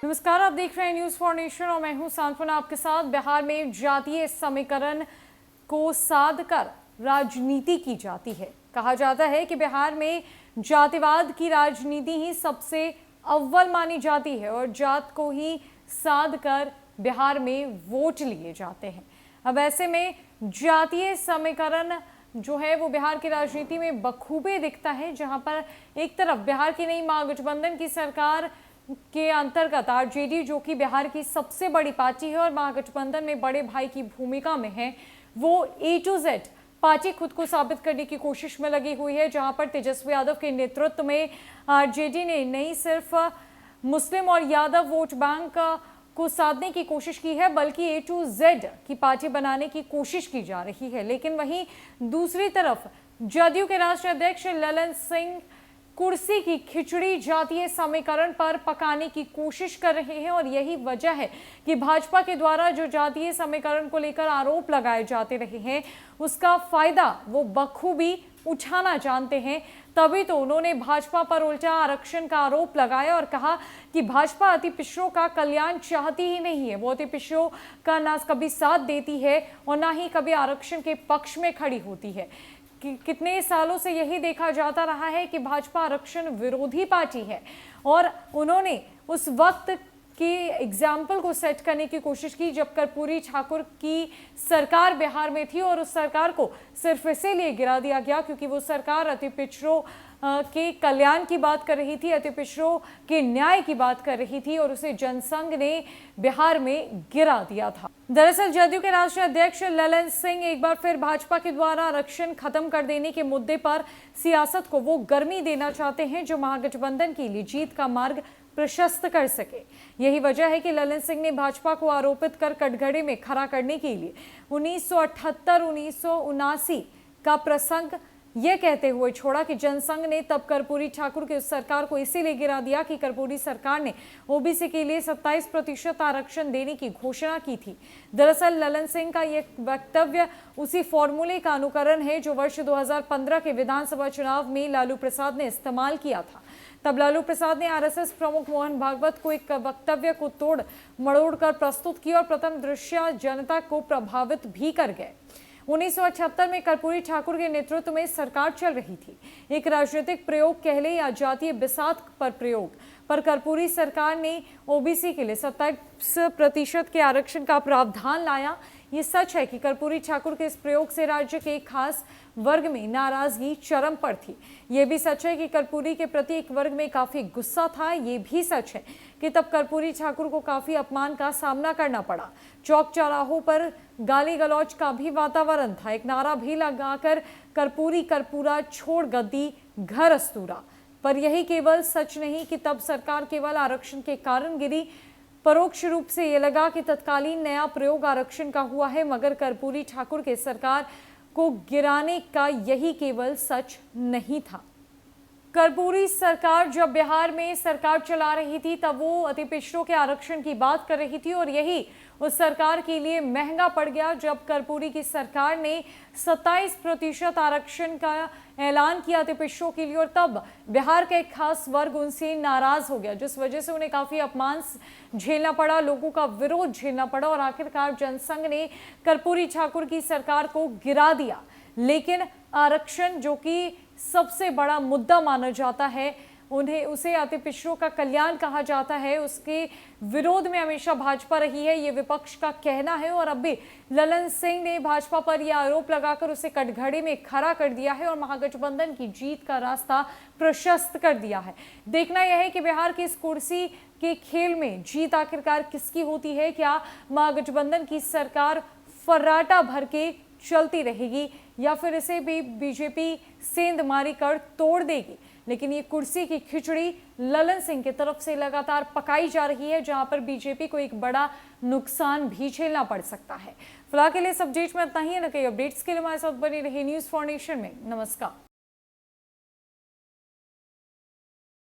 नमस्कार, आप देख रहे हैं न्यूज फॉर नेशन और मैं हूं सांत्वना आपके साथ। बिहार में जातीय समीकरण को साध कर राजनीति की जाती है। कहा जाता है कि बिहार में जातिवाद की राजनीति ही सबसे अव्वल मानी जाती है और जात को ही साध कर बिहार में वोट लिए जाते हैं। अब ऐसे में जातीय समीकरण जो है वो बिहार की राजनीति में बखूबी दिखता है, जहां पर एक तरफ बिहार की नई महागठबंधन की सरकार के अंतर्गत आरजेडी, जो कि बिहार की सबसे बड़ी पार्टी है और महागठबंधन में बड़े भाई की भूमिका में है, वो ए टू जेड पार्टी खुद को साबित करने की कोशिश में लगी हुई है। जहां पर तेजस्वी यादव के नेतृत्व में आरजेडी ने नहीं सिर्फ मुस्लिम और यादव वोट बैंक को साधने की कोशिश की है, बल्कि ए टू जेड की पार्टी बनाने की कोशिश की जा रही है। लेकिन वहीं दूसरी तरफ जदयू के राष्ट्रीय अध्यक्ष ललन सिंह कुर्सी की खिचड़ी जातीय समीकरण पर पकाने की कोशिश कर रहे हैं और यही वजह है कि भाजपा के द्वारा जो जातीय समीकरण को लेकर आरोप लगाए जाते रहे हैं, उसका फायदा वो बखूबी उठाना जानते हैं। तभी तो उन्होंने भाजपा पर उल्टा आरक्षण का आरोप लगाया और कहा कि भाजपा अति पिछड़ों का कल्याण चाहती ही नहीं है। वो अति पिछड़ों का ना कभी साथ देती है और ना ही कभी आरक्षण के पक्ष में खड़ी होती है। कितने सालों से यही देखा जाता रहा है कि भाजपा आरक्षण विरोधी पार्टी है और उन्होंने उस वक्त की एग्जाम्पल को सेट करने की कोशिश की जब कर्पूरी ठाकुर की सरकार बिहार में थी और उस सरकार को सिर्फ इसीलिए गिरा दिया गया क्योंकि वो सरकार अति पिछड़ों के कल्याण की बात कर रही थी, अति पिछड़ों के न्याय की बात कर रही थी और उसे जनसंघ ने बिहार में गिरा दिया था। दरअसल जदयू के राष्ट्रीय अध्यक्ष ललन सिंह एक बार फिर भाजपा के द्वारा आरक्षण खत्म कर देने के मुद्दे पर सियासत को वो गर्मी देना चाहते हैं जो महागठबंधन के लिए जीत का मार्ग प्रशस्त कर सके। यही वजह है कि ललन सिंह ने भाजपा को आरोपित कर कटघरे में खड़ा करने के लिए 1978-1979 का प्रसंग यह कहते हुए छोड़ा कि जनसंघ ने तब कर्पूरी ठाकुर की उस सरकार को इसीलिए गिरा दिया कि कर्पूरी सरकार ने ओबीसी के लिए 27% आरक्षण देने की घोषणा की थी। दरअसल ललन सिंह का यह वक्तव्य उसी फॉर्मूले का अनुकरण है जो वर्ष 2015 के विधानसभा चुनाव में लालू प्रसाद ने इस्तेमाल किया था। तब लालू प्रसाद ने आरएसएस प्रमुख मोहन भागवत को एक वक्तव्य को तोड़ मरोड़ कर प्रस्तुत किया और प्रथम दृश्य जनता को प्रभावित भी कर गए। 1978 में कर्पूरी ठाकुर के नेतृत्व में सरकार चल रही थी। एक राजनीतिक प्रयोग कह ले या जातीय बिसात पर प्रयोग, पर कर्पूरी सरकार ने ओबीसी के लिए 27% के आरक्षण का प्रावधान लाया। ये सच है कि कर्पूरी ठाकुर के इस प्रयोग से राज्य के एक खास वर्ग में नाराजगी चरम पर थी। ये भी सच है कि कर्पूरी के प्रति एक वर्ग में काफी गुस्सा था। ये भी सच है कि तब कर्पूरी ठाकुर को काफी अपमान का सामना करना पड़ा। चौक चौराहों पर गाली गलौज का भी वातावरण था। एक नारा भी लगाकर कर्पूरी कर्पूरा छोड़ गद्दी घर अस्तूरा। पर यही केवल सच नहीं कि तब सरकार केवल आरक्षण के कारण गिरी, परोक्ष रूप से ये लगा कि तत्कालीन नया प्रयोग आरक्षण का हुआ है, मगर कर्पूरी ठाकुर के सरकार को गिराने का यही केवल सच नहीं था। कर्पूरी सरकार जब बिहार में सरकार चला रही थी तब वो अति पिछड़ों के आरक्षण की बात कर रही थी और यही उस सरकार के लिए महंगा पड़ गया जब कर्पूरी की सरकार ने 27% आरक्षण का ऐलान किया अति पिछड़ों के लिए और तब बिहार का एक खास वर्ग उनसे नाराज हो गया, जिस वजह से उन्हें काफी अपमान झेलना पड़ा, लोगों का विरोध झेलना पड़ा और आखिरकार जनसंघ ने कर्पूरी ठाकुर की सरकार को गिरा दिया। लेकिन आरक्षण जो कि सबसे बड़ा मुद्दा माना जाता है, उसे अति पिछड़ों का कल्याण कहा जाता है, उसके विरोध में हमेशा भाजपा रही है, ये विपक्ष का कहना है। और अब भी ललन सिंह ने भाजपा पर यह आरोप लगाकर उसे कटघरे में खड़ा कर दिया है और महागठबंधन की जीत का रास्ता प्रशस्त कर दिया है। देखना यह है कि बिहार की इस कुर्सी के खेल में जीत आखिरकार किसकी होती है। क्या महागठबंधन की सरकार फर्राटा भर के चलती रहेगी या फिर इसे भी बीजेपी सेंध मारी कर तोड़ देगी। लेकिन ये कुर्सी की खिचड़ी ललन सिंह की तरफ से लगातार पकाई जा रही है, जहां पर बीजेपी को एक बड़ा नुकसान भी झेलना पड़ सकता है। फिलहाल के लिए इस अपडेट में इतना ही है। कई अपडेट्स के लिए हमारे साथ बने रहिए न्यूज फॉर नेशन में। नमस्कार।